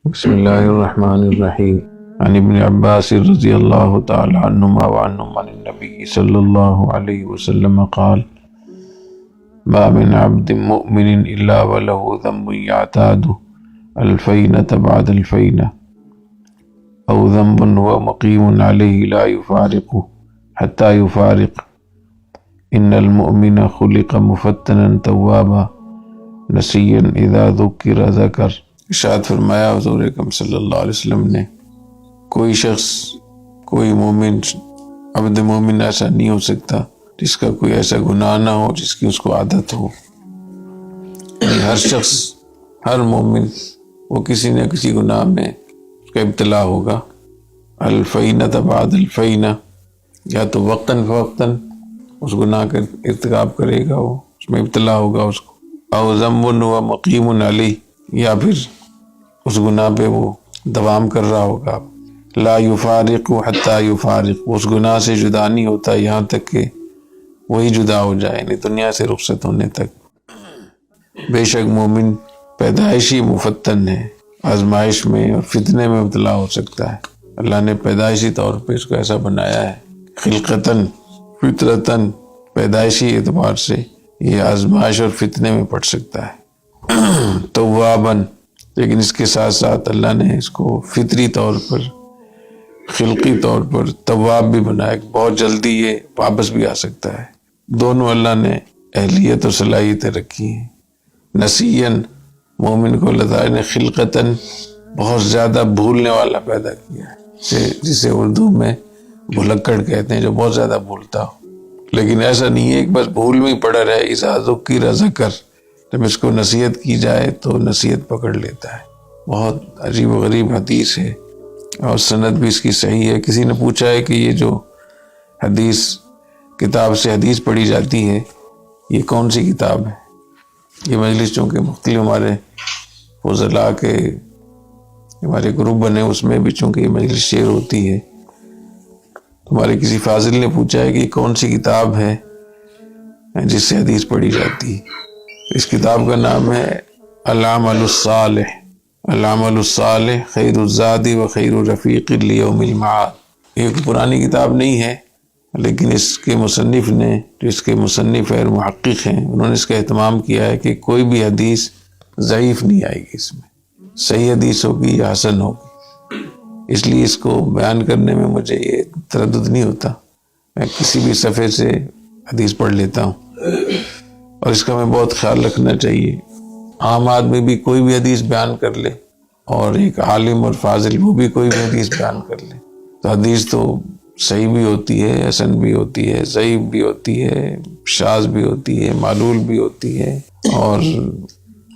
بسم اللہ الرحمن الرحیم عن ابن عباس رضی اللہ تعالی عنہما وعنہم عن النبی صلی اللہ علیہ وسلم قال ما من عبد مؤمن الا وله ذنب يعتاد الفینة بعد الفینة او ذنب هو مقیم علیہ لا يفارق حتى يفارق ان المؤمن خلق مفتنا توابا نسیا اذا ذکر ذکر۔ ارشاد فرمایا حضور اکرم صلی اللہ علیہ وسلم نے، کوئی شخص، کوئی مومن، عبد مومن ایسا نہیں ہو سکتا جس کا کوئی ایسا گناہ نہ ہو جس کی اس کو عادت ہو۔ ہر شخص، ہر مومن وہ کسی نہ کسی گناہ میں اس کا ابتلا ہوگا۔ الفینۃ بعد الفینہ، یا تو وقتاً فوقتاً اس گناہ کا ارتکاب کرے گا، وہ اس میں ابتلا ہوگا اس کو، او ذنب و مقیم علیہ، یا پھر اس گناہ پہ وہ دوام کر رہا ہوگا۔ لا یفارق حتی یفارق، اس گناہ سے جدا نہیں ہوتا یہاں تک کہ وہی جدا ہو جائے، یعنی دنیا سے رخصت ہونے تک۔ بے شک مومن پیدائشی مفتن ہے، آزمائش میں اور فتنے میں مبتلا ہو سکتا ہے۔ اللہ نے پیدائشی طور پہ اس کو ایسا بنایا ہے، خلقتاً، فطرتاً، پیدائشی اعتبار سے یہ آزمائش اور فتنے میں پڑ سکتا ہے۔ تواباً، لیکن اس کے ساتھ ساتھ اللہ نے اس کو فطری طور پر، خلقی طور پر تواب بھی بنایا، بہت جلدی یہ واپس بھی آ سکتا ہے۔ دونوں اللہ نے اہلیت اور صلاحیتیں رکھی ہیں۔ نسیاً، مومن کو اللہ تعالیٰ نے خلقتاً بہت زیادہ بھولنے والا پیدا کیا ہے، جسے اردو میں بھلکڑ کہتے ہیں، جو بہت زیادہ بھولتا ہو۔ لیکن ایسا نہیں ہے کہ بس بھول میں ہی پڑا رہے، اذا ذکر ذکر، جب اس کو نصیحت کی جائے تو نصیحت پکڑ لیتا ہے۔ بہت عجیب و غریب حدیث ہے اور سند بھی اس کی صحیح ہے۔ کسی نے پوچھا ہے کہ یہ جو حدیث کتاب سے حدیث پڑھی جاتی ہے، یہ کون سی کتاب ہے؟ یہ مجلس چونکہ مختلف ہمارے فضلاء کے ہمارے گروپ بنے، اس میں بھی چونکہ یہ مجلس شیئر ہوتی ہے، ہمارے کسی فاضل نے پوچھا ہے کہ یہ کون سی کتاب ہے جس سے حدیث پڑھی جاتی ہے۔ اس کتاب کا نام ہے العمل الصالح، العمل الصالح خیر الزاد و خیر الرفیق لیوم المعاد۔ یہ ایک پرانی کتاب نہیں ہے، لیکن اس کے مصنف نے، جو اس کے مصنف اور محقق ہیں، انہوں نے اس کا اہتمام کیا ہے کہ کوئی بھی حدیث ضعیف نہیں آئے گی، اس میں صحیح حدیث ہوگی یا حسن ہوگی۔ اس لیے اس کو بیان کرنے میں مجھے یہ تردد نہیں ہوتا، میں کسی بھی صفحے سے حدیث پڑھ لیتا ہوں، اور اس کا ہمیں بہت خیال رکھنا چاہیے۔ عام آدمی بھی کوئی بھی حدیث بیان کر لے، اور ایک عالم اور فاضل وہ بھی کوئی بھی حدیث بیان کر لے، تو حدیث تو صحیح بھی ہوتی ہے، حسن بھی ہوتی ہے، ضعیف بھی ہوتی ہے، شاذ بھی ہوتی ہے، معلول بھی ہوتی ہے، اور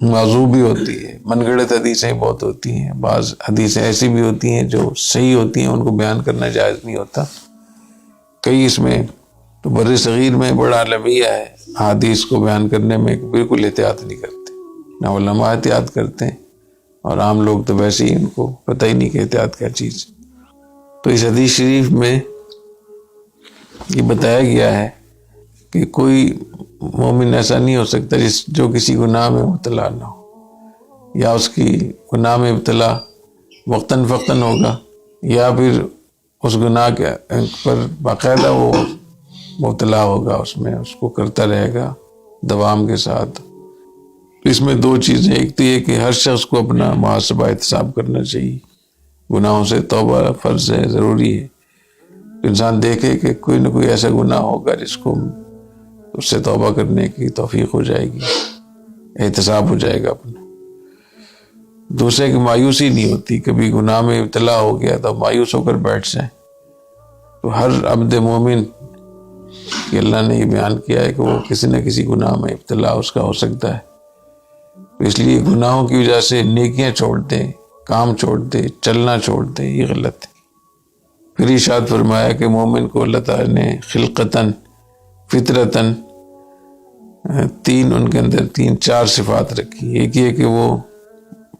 موضوع بھی ہوتی ہے۔ من گھڑت حدیثیں بہت ہوتی ہیں، بعض حدیثیں ایسی بھی ہوتی ہیں جو صحیح ہوتی ہیں، ان کو بیان کرنا جائز نہیں ہوتا۔ کئی اس میں تو بر صغیر میں بڑا المیہ ہے، حدیث کو بیان کرنے میں بالکل احتیاط نہیں کرتے، نہ علماء احتیاط کرتے ہیں، اور عام لوگ تو ویسے ہی ان کو پتہ ہی نہیں کہ احتیاط کیا چیز۔ تو اس حدیث شریف میں یہ بتایا گیا ہے کہ کوئی مومن ایسا نہیں ہو سکتا جو کسی گناہ میں مبتلا نہ ہو، یا اس کی گناہ میں ابتلا وقتاً فوقتاً ہوگا، یا پھر اس گناہ کے پر باقاعدہ وہ مبتلا ہوگا، اس میں اس کو کرتا رہے گا دوام کے ساتھ۔ اس میں دو چیزیں، ایک تو یہ کہ ہر شخص کو اپنا محاسبہ احتساب کرنا چاہیے، گناہوں سے توبہ فرض ہے، ضروری ہے۔ انسان دیکھے کہ کوئی نہ کوئی ایسا گناہ ہوگا جس کو اس سے توبہ کرنے کی توفیق ہو جائے گی، احتساب ہو جائے گا اپنا۔ دوسرے کی مایوسی نہیں ہوتی، کبھی گناہ میں ابتلا ہو گیا تو مایوس ہو کر بیٹھ جائیں۔ تو ہر عبد مومن کہ اللہ نے یہ بیان کیا ہے کہ وہ کسی نہ کسی گناہ میں ابتلا اس کا ہو سکتا ہے، تو اس لیے گناہوں کی وجہ سے نیکیاں چھوڑ دیں، کام چھوڑ دیں، چلنا چھوڑ دیں، یہ غلط ہے۔ پھر ارشاد فرمایا کہ مومن کو اللہ تعالیٰ نے خلقتاً، فطرتاً، ان کے اندر چار صفات رکھی۔ ایک یہ کہ وہ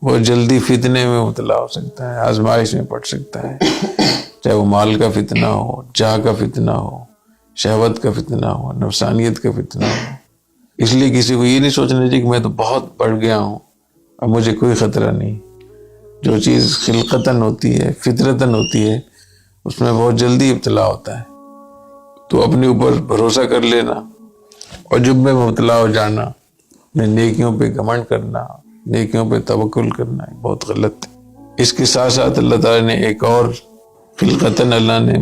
بہت جلدی فتنے میں مبتلا ہو سکتا ہے، آزمائش میں پڑ سکتا ہے، چاہے وہ مال کا فتنہ ہو، جاہ کا فتنہ ہو، شہوت کا فتنہ ہو، نفسانیت کا فتنہ ہو۔ اس لیے کسی کو یہ نہیں سوچنا چاہیے کہ میں تو بہت بڑھ گیا ہوں، اب مجھے کوئی خطرہ نہیں۔ جو چیز خلقتاً ہوتی ہے، فطرتاً ہوتی ہے، اس میں بہت جلدی ابتلا ہوتا ہے۔ تو اپنے اوپر بھروسہ کر لینا، عجب میں مبتلا ہو جانا، نیکیوں پہ گھمنڈ کرنا، نیکیوں پہ توکل کرنا بہت غلط ہے۔ اس کے ساتھ ساتھ اللہ تعالیٰ نے ایک اور خلقتاً اللہ نے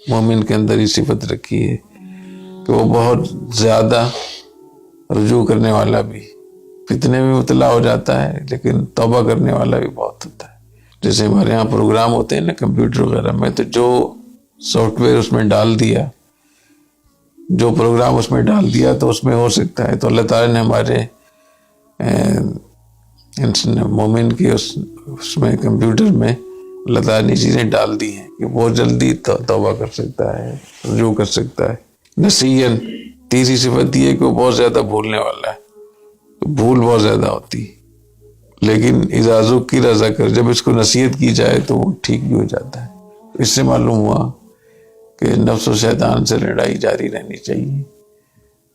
مومن کے اندر یہ صفت رکھی ہے کہ وہ بہت زیادہ رجوع کرنے والا بھی، فتنے میں مبتلا ہو جاتا ہے لیکن توبہ کرنے والا بھی بہت ہوتا ہے۔ جیسے ہمارے ہاں پروگرام ہوتے ہیں نا کمپیوٹر وغیرہ میں، تو جو سافٹ ویئر اس میں ڈال دیا، جو پروگرام اس میں ڈال دیا تو اس میں ہو سکتا ہے، تو اللہ تعالیٰ نے ہمارے مومن کی اس میں کمپیوٹر میں اللہ تعالیٰ نے چیزیں ڈال دی ہیں کہ بہت جلدی توبہ کر سکتا ہے، رجوع کر سکتا ہے۔ نسیاً، تیسری صفت یہ ہے کہ وہ بہت زیادہ بھولنے والا ہے، بھول بہت زیادہ ہوتی ہے، لیکن اذا ذکر ذکر، جب اس کو نصیحت کی جائے تو وہ ٹھیک بھی ہو جاتا ہے۔ اس سے معلوم ہوا کہ نفس و شیطان سے لڑائی جاری رہنی چاہیے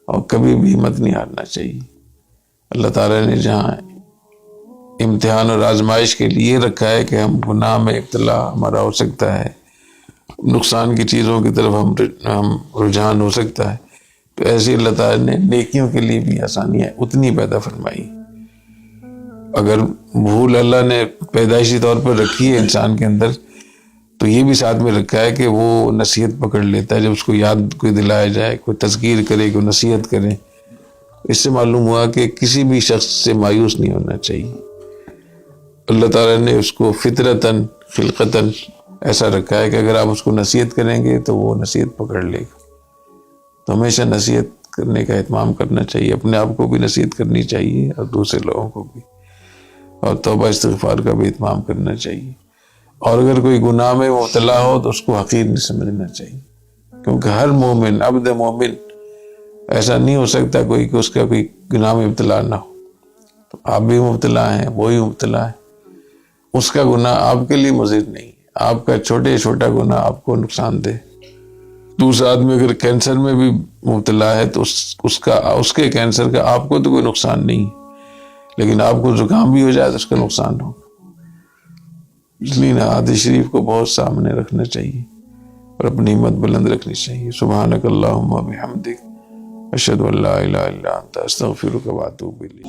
اور کبھی بھی ہمت نہیں ہارنا چاہیے۔ اللہ تعالیٰ نے جہاں امتحان اور آزمائش کے لیے رکھا ہے کہ ہم گناہ میں ابتلا ہمارا ہو سکتا ہے، نقصان کی چیزوں کی طرف ہم رجحان ہو سکتا ہے، تو ایسے اللہ تعالیٰ نے نیکیوں کے لیے بھی آسانیاں اتنی پیدا فرمائی۔ اگر بھول اللہ نے پیدائشی طور پر رکھی ہے انسان کے اندر، تو یہ بھی ساتھ میں رکھا ہے کہ وہ نصیحت پکڑ لیتا ہے، جب اس کو یاد کوئی دلایا جائے، کوئی تذکیر کرے، کوئی نصیحت کرے۔ اس سے معلوم ہوا کہ کسی بھی شخص سے مایوس نہیں ہونا چاہیے۔ اللہ تعالیٰ نے اس کو فطرتاً، خلقتاً ایسا رکھا ہے کہ اگر آپ اس کو نصیحت کریں گے تو وہ نصیحت پکڑ لے گا۔ تو ہمیشہ نصیحت کرنے کا اہتمام کرنا چاہیے، اپنے آپ کو بھی نصیحت کرنی چاہیے اور دوسرے لوگوں کو بھی، اور توبہ استغفار کا بھی اہتمام کرنا چاہیے۔ اور اگر کوئی گناہ میں مبتلا ہو تو اس کو حقیر نہیں سمجھنا چاہیے، کیونکہ ہر مومن، عبد مومن، ایسا نہیں ہو سکتا کوئی کہ اس کا کوئی گناہ میں ابتلا نہ ہو۔ تو آپ بھی مبتلا ہیں، وہی مبتلا ہے، اس کا گناہ آپ کے لیے مضر نہیں، آپ کا چھوٹا گناہ آپ کو نقصان دے۔ دوسرا آدمی اگر کینسر میں بھی مبتلا ہے تو اس کے کینسر کا آپ کو تو کوئی نقصان نہیں، لیکن آپ کو زکام بھی ہو جائے تو اس کا نقصان ہو۔ اس لیے حدیث شریف کو بہت سامنے رکھنا چاہیے اور اپنی ہمت بلند رکھنی چاہیے۔ سبحانک اللہم و بحمدک، اشہد ان لا الہ الا انت، استغفرک و اتوب الیک۔